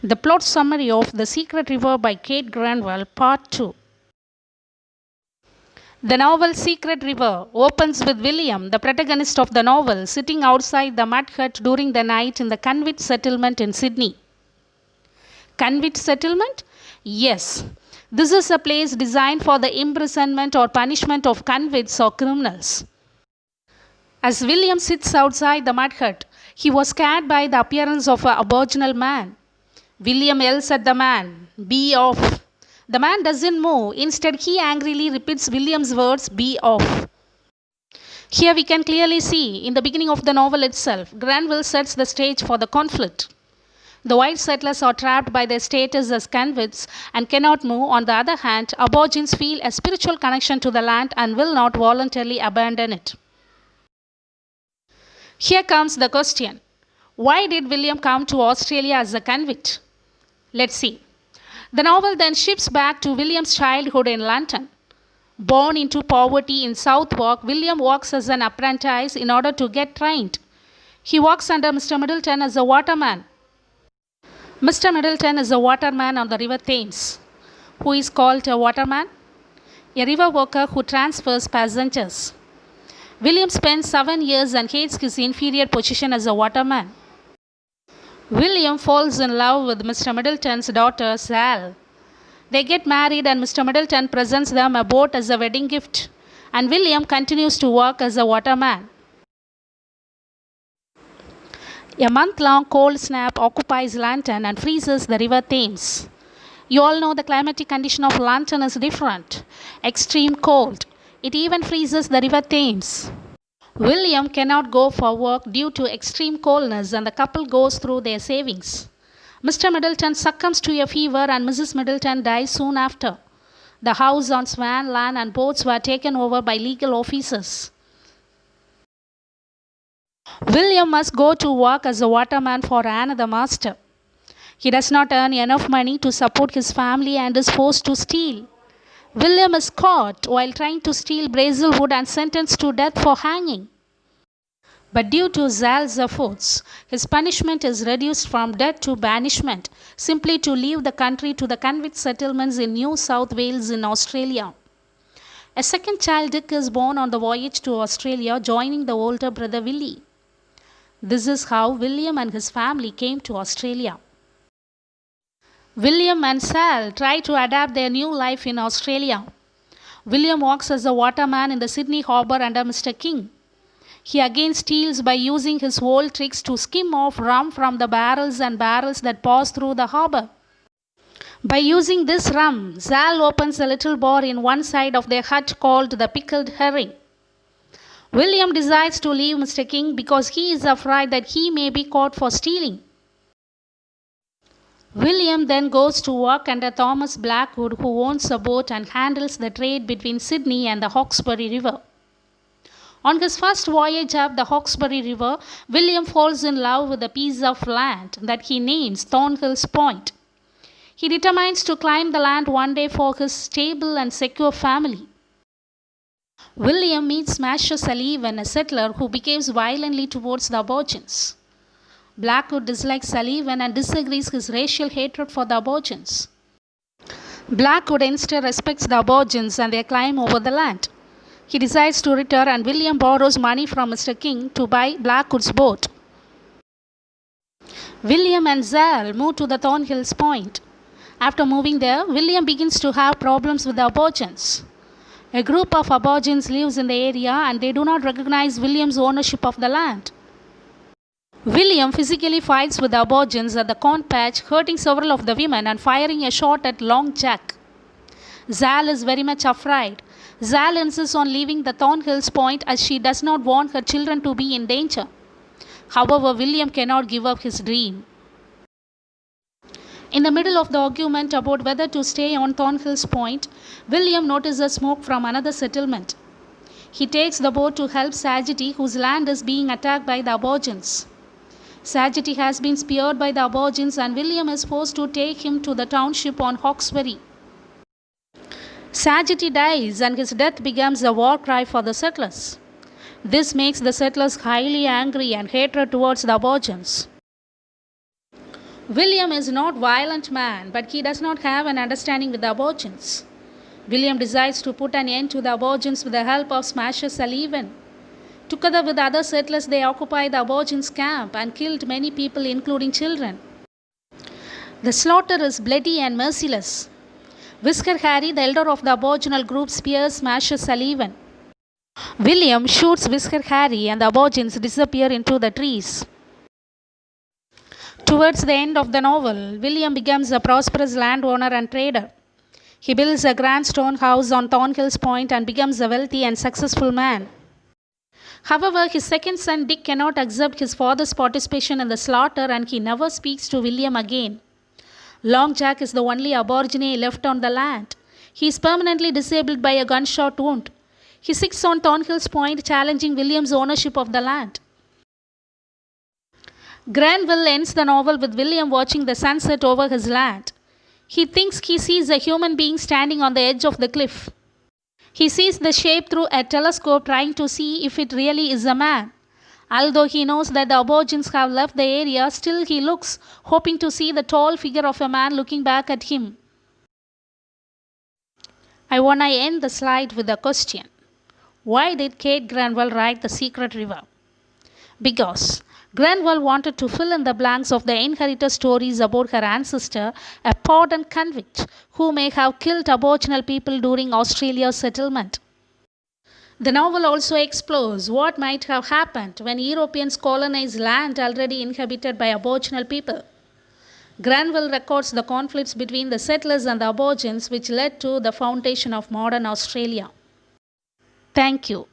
The plot summary of The Secret River by Kate Grenville, Part 2. The novel Secret River opens with William, the protagonist of the novel, sitting outside the mud hut during the night in the convict settlement in Sydney. Convict settlement? Yes. This is a place designed for the imprisonment or punishment of convicts or criminals. As William sits outside the mud hut, he was scared by the appearance of an Aboriginal man. William yells at the man, "Be off." The man doesn't move. Instead, he angrily repeats William's words, "Be off." Here we can clearly see, in the beginning of the novel itself, Grenville sets the stage for the conflict. The white settlers are trapped by their status as convicts and cannot move. On the other hand, Aborigines feel a spiritual connection to the land and will not voluntarily abandon it. Here comes the question. Why did William come to Australia as a convict? Let's see. The novel then shifts back to William's childhood in London. Born into poverty in Southwark, William works as an apprentice in order to get trained. He works under Mr. Middleton as a waterman. Mr. Middleton is a waterman on the River Thames. Who is called a waterman? A river worker who transfers passengers. William spends 7 years and hates his inferior position as a waterman. William falls in love with Mr. Middleton's daughter, Sal. They get married and Mr. Middleton presents them a boat as a wedding gift, and William continues to work as a waterman. A month-long cold snap occupies London and freezes the River Thames. You all know the climatic condition of London is different. Extreme cold. It even freezes the River Thames. William cannot go for work due to extreme coldness and the couple goes through their savings. Mr. Middleton succumbs to a fever and Mrs. Middleton dies soon after. The house on Swan land and boats were taken over by legal officers. William must go to work as a waterman for another master. He does not earn enough money to support his family and is forced to steal. William is caught while trying to steal Brazil wood and sentenced to death for hanging. But due to Zal's efforts, his punishment is reduced from death to banishment, simply to leave the country to the convict settlements in New South Wales in Australia. A second child, Dick, is born on the voyage to Australia, joining the older brother Willie. This is how William and his family came to Australia. William and Sal try to adapt their new life in Australia. William works as a waterman in the Sydney harbour under Mr. King. He again steals by using his old tricks to skim off rum from the barrels and barrels that pass through the harbour. By using this rum, Sal opens a little bar in one side of their hut called the Pickled Herring. William decides to leave Mr. King because he is afraid that he may be caught for stealing. William then goes to work under Thomas Blackwood, who owns a boat and handles the trade between Sydney and the Hawkesbury River. On his first voyage up the Hawkesbury River, William falls in love with a piece of land that he names Thornhill's Point. He determines to climb the land one day for his stable and secure family. William meets Masher Sullivan, a settler who behaves violently towards the Aborigines. Blackwood dislikes Sullivan and disagrees his racial hatred for the Aborigines. Blackwood instead respects the Aborigines and their claim over the land. He decides to return and William borrows money from Mr. King to buy Blackwood's boat. William and Zal move to the Thornhill's Point. After moving there, William begins to have problems with the Aborigines. A group of Aborigines lives in the area and they do not recognize William's ownership of the land. William physically fights with the Aborigines at the corn patch, hurting several of the women and firing a shot at Long Jack. Zal is very much afraid. Zal insists on leaving the Thornhill's Point as she does not want her children to be in danger. However, William cannot give up his dream. In the middle of the argument about whether to stay on Thornhill's Point, William notices smoke from another settlement. He takes the boat to help Sagitty, whose land is being attacked by the Aborigines. Sagitty has been speared by the Aborigines and William is forced to take him to the township on Hawkesbury. Sagitty dies and his death becomes a war cry for the settlers. This makes the settlers highly angry and hatred towards the Aborigines. William is not a violent man, but he does not have an understanding with the Aborigines. William decides to put an end to the Aborigines with the help of Smasher Sullivan. Together with other settlers, they occupy the Aborigines' camp and killed many people, including children. The slaughter is bloody and merciless. Whisker Harry, the elder of the Aboriginal group, spears Smasher Sullivan. William shoots Whisker Harry and the Aborigines disappear into the trees. Towards the end of the novel, William becomes a prosperous landowner and trader. He builds a grand stone house on Thornhill's Point and becomes a wealthy and successful man. However, his second son Dick cannot accept his father's participation in the slaughter and he never speaks to William again. Long Jack is the only Aborigine left on the land. He is permanently disabled by a gunshot wound. He sits on Thornhill's Point, challenging William's ownership of the land. Grenville ends the novel with William watching the sunset over his land. He thinks he sees a human being standing on the edge of the cliff. He sees the shape through a telescope, trying to see if it really is a man. Although he knows that the Aborigines have left the area, still he looks, hoping to see the tall figure of a man looking back at him. I want to end the slide with a question. Why did Kate Grenville write The Secret River? Because Grenville wanted to fill in the blanks of the inherited stories about her ancestor, a pardoned convict who may have killed Aboriginal people during Australia's settlement. The novel also explores what might have happened when Europeans colonized land already inhabited by Aboriginal people. Grenville records the conflicts between the settlers and the Aborigines which led to the foundation of modern Australia. Thank you.